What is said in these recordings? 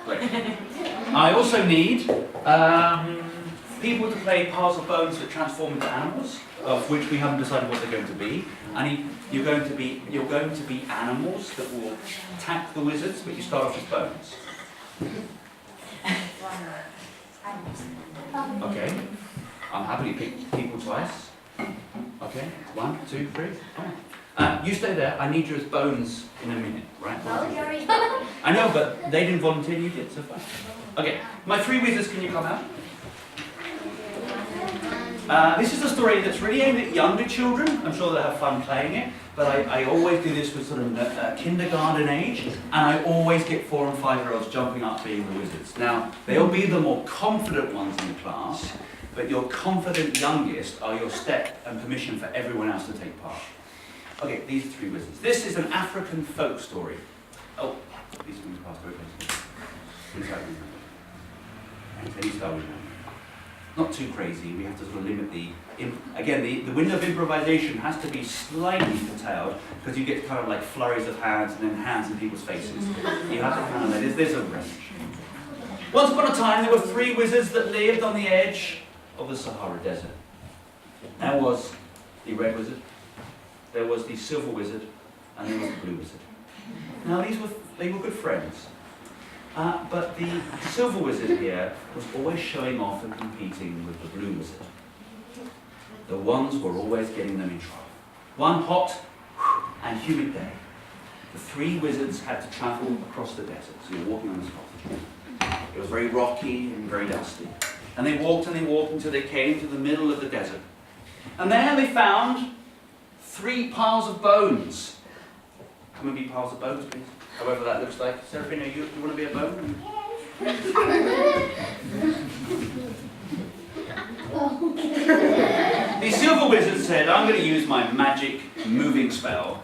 Great. I also need people to play piles of bones that transform into animals, of which we haven't decided what they're going to be. You're going to be animals that will attack the wizards, but you start off as bones. Okay. I'm happy to pick people twice. Okay. 1, 2, 3. You stay there. I need you as bones in a minute, right? 1, 2, 3. I know, but they didn't volunteer. You did, so fine. Okay. My 3 wizards, can you come out? This is a story that's really aimed at younger children. I'm sure they'll have fun playing it, but I always do this with sort of kindergarten age, and I always get 4 and 5-year-olds jumping up being the wizards. Now, they'll be the more confident ones in the class, but your confident youngest are your step and permission for everyone else to take part. Okay, these 3 wizards. This is an African folk story. Oh, these things passed very closely. Any start with that. Not too crazy, we have to sort of limit the window of improvisation has to be slightly curtailed, because you get kind of like flurries of hands and then hands in people's faces. You have to kind of, there's a range. Once upon a time, there were 3 wizards that lived on the edge of the Sahara Desert. There was the red wizard, there was the silver wizard, and there was the blue wizard. Now they were good friends. But the silver wizard here was always showing off and competing with the blue wizard. The ones were always getting them in trouble. One hot and humid day, the 3 wizards had to travel across the desert. So you're walking on this path. It was very rocky and very dusty. And they walked until they came to the middle of the desert. And there they found 3 piles of bones. Come and be piles of bones, please. However that looks like. Serafina, you want to be a bone? The silver wizard said, I'm going to use my magic moving spell.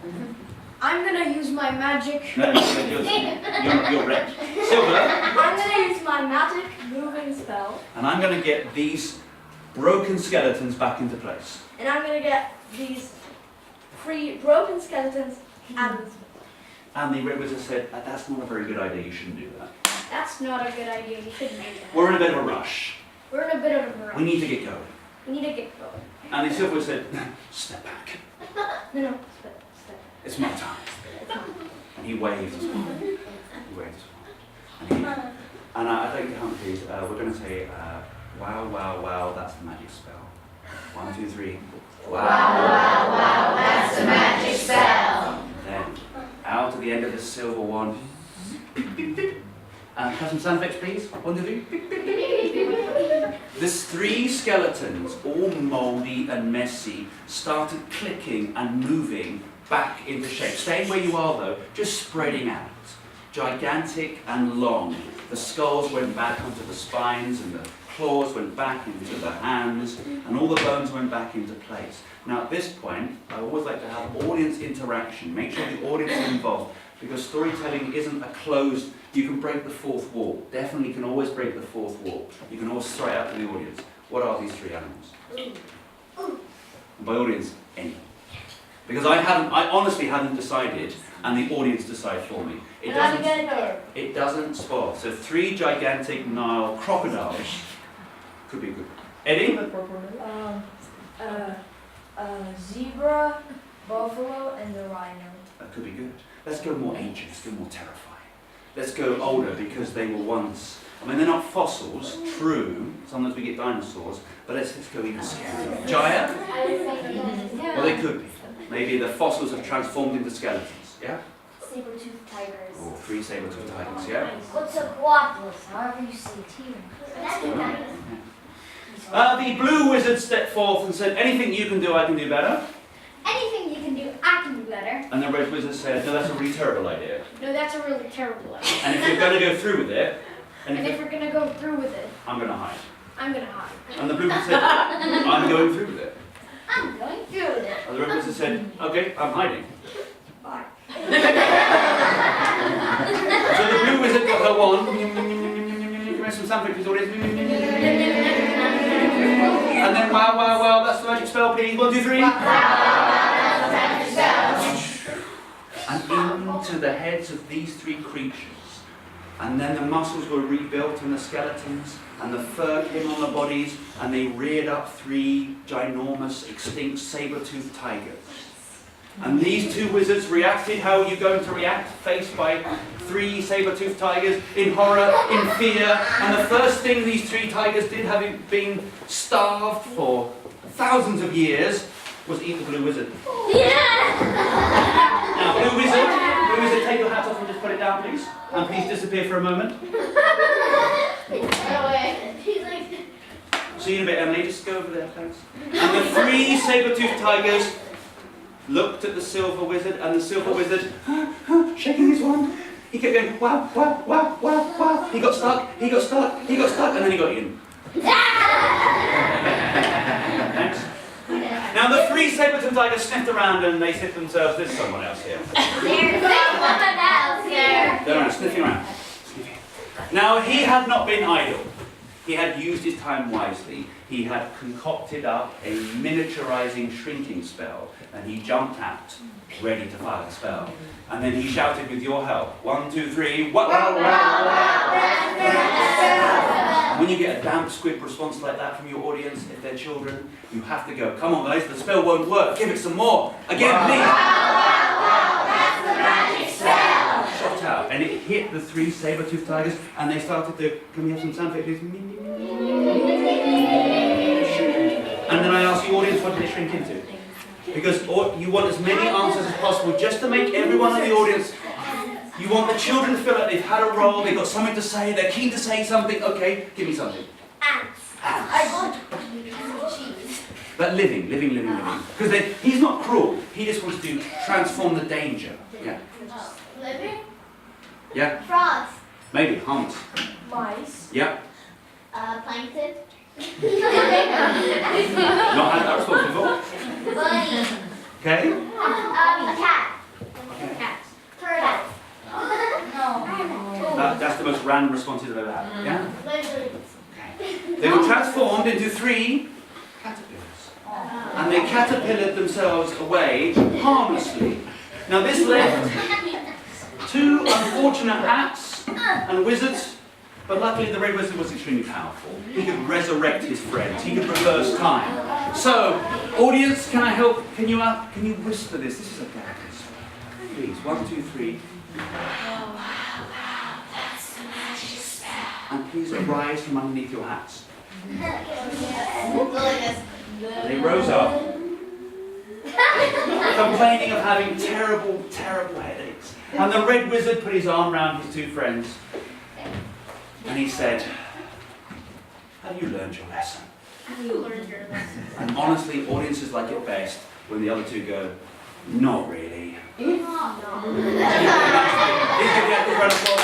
I'm going to use my magic... No, you're red. Silver. I'm going to use my magic moving spell. And I'm going to get these broken skeletons back into place. And I'm going to get these 3 broken skeletons out of this. And the red wizard said, that's not a very good idea, you shouldn't do that. That's not a good idea, you shouldn't do that. We're in a bit of a rush. We're in a bit of a rush. We need to get going. We need to get going. And the silver wizard said, step back. No, step. It's my time. And he waved as well. And I'd like to come, please. We're going to say, wow, wow, wow, that's the magic spell. 1, 2, 3. Wow, wow, wow, that's the magic spell. Then, out to the end of the silver wand. Have some sound effects, please. 1, 2, 3. There's 3 skeletons, all mouldy and messy, started clicking and moving back into shape. Staying where you are, though, just spreading out. Gigantic and long. The skulls went back onto the spines, and the claws went back into the hands, and all the bones went back into place. Now, at this point, I always like to have audience interaction. Make sure the audience is involved, because storytelling isn't a closed, you can break the 4th wall. Definitely can always break the 4th wall. You can always throw it out to the audience. What are these 3 animals? And by audience, any. Because I honestly hadn't decided, and the audience decide for me. It doesn't spoil. So 3 gigantic Nile crocodiles could be good. Eddie? Zebra, buffalo, and the rhino. That could be good. Let's go more ancient, let's go more terrifying. Let's go older, because they were once, they're not fossils, true, sometimes we get dinosaurs, but let's go even scarier. Giant? Well, they could be. Maybe the fossils have transformed into skeletons, yeah? Saber-toothed tigers. Or 3 saber-toothed tigers, yeah? What's a quadrus? However you say it here. The blue wizard stepped forth and said, anything you can do, I can do better. Anything you can do, I can do better. And the red wizard said, no, that's a really terrible idea. No, that's a really terrible idea. And if you're going to go through with it, and if we're going to go through with it, I'm going to hide. I'm going to hide. And the blue wizard said, I'm going through with it. I'm going through with it. And the red wizard said, okay, I'm hiding. Bye. So the blue wizard got her wand. Give me some sound effects, audience. And then wow, wow, wow, that's the magic spell, please. 1, 2, 3. Wow, that's the magic spell. And into the heads of these 3 creatures, And then the muscles were rebuilt and the skeletons, and the fur came on the bodies, and they reared up 3 ginormous, extinct saber-toothed tigers. And these 2 wizards reacted how are you going to react faced by 3 saber-toothed tigers? In horror, in fear. And the first thing these 3 tigers did, having been starved for thousands of years, was eat the blue wizard. Now, blue wizard, take your hat off and just put it down, please. And please disappear for a moment. See you in a bit, Emily. Just go over there, thanks. And the 3 saber-toothed tigers looked at the silver wizard, and the silver wizard, shaking his wand, he kept going, wow, wow, wow, wow, wow. He got stuck, and then he got eaten. Thanks. Now the 3 saber-toothed tigers sniffed around and they said to themselves, there's someone else here. There's someone else here. They're around, sniffing around. Now he had not been idle. He had used his time wisely. He had concocted up a miniaturizing shrinking spell, and he jumped out, ready to fire the spell. And then he shouted with your help, 1, 2, 3, wow, wow, wow, wow. And when you get a damp squib response like that from your audience, if they're children, you have to go, come on guys, the spell won't work, give it some more. Again, please. Wow, wow, that's the magic spell. Shot out, and it hit the 3 saber-toothed tigers, and they started to, can we have some sound effects, please? And then I ask the audience, what did they shrink into? Because you want as many answers as possible, just to make everyone in the audience, you want the children to feel like they've had a role, they've got something to say, they're keen to say something, okay, give me something. Ants. I want cheese. But living. Because he's not cruel, he just wants to transform the danger. Yeah. Living? Yeah? Frogs. Maybe, humps. Mice. Yeah? Plankton. Not had that response before. Bunny. Okay? A cat. Cat. Turtle. No. That's the most random response you've ever had. Yeah? Lizards. They were transformed into 3 caterpillars. And they caterpillared themselves away harmlessly. Now this left 2 unfortunate hats and wizards, but luckily the red wizard was extremely powerful. He could resurrect his friends, he could reverse time. So, audience, can I help? Can you whisper this? This is a practice. Please, 1, 2, 3. That's the magic spell. And please arise from underneath your hats. Yes. They rose up, complaining of having terrible, terrible headaches. And the red wizard put his arm around his 2 friends, and he said, have you learned your lesson? And honestly, audiences like it best when the other 2 go, not really. Please give the actors a round of applause.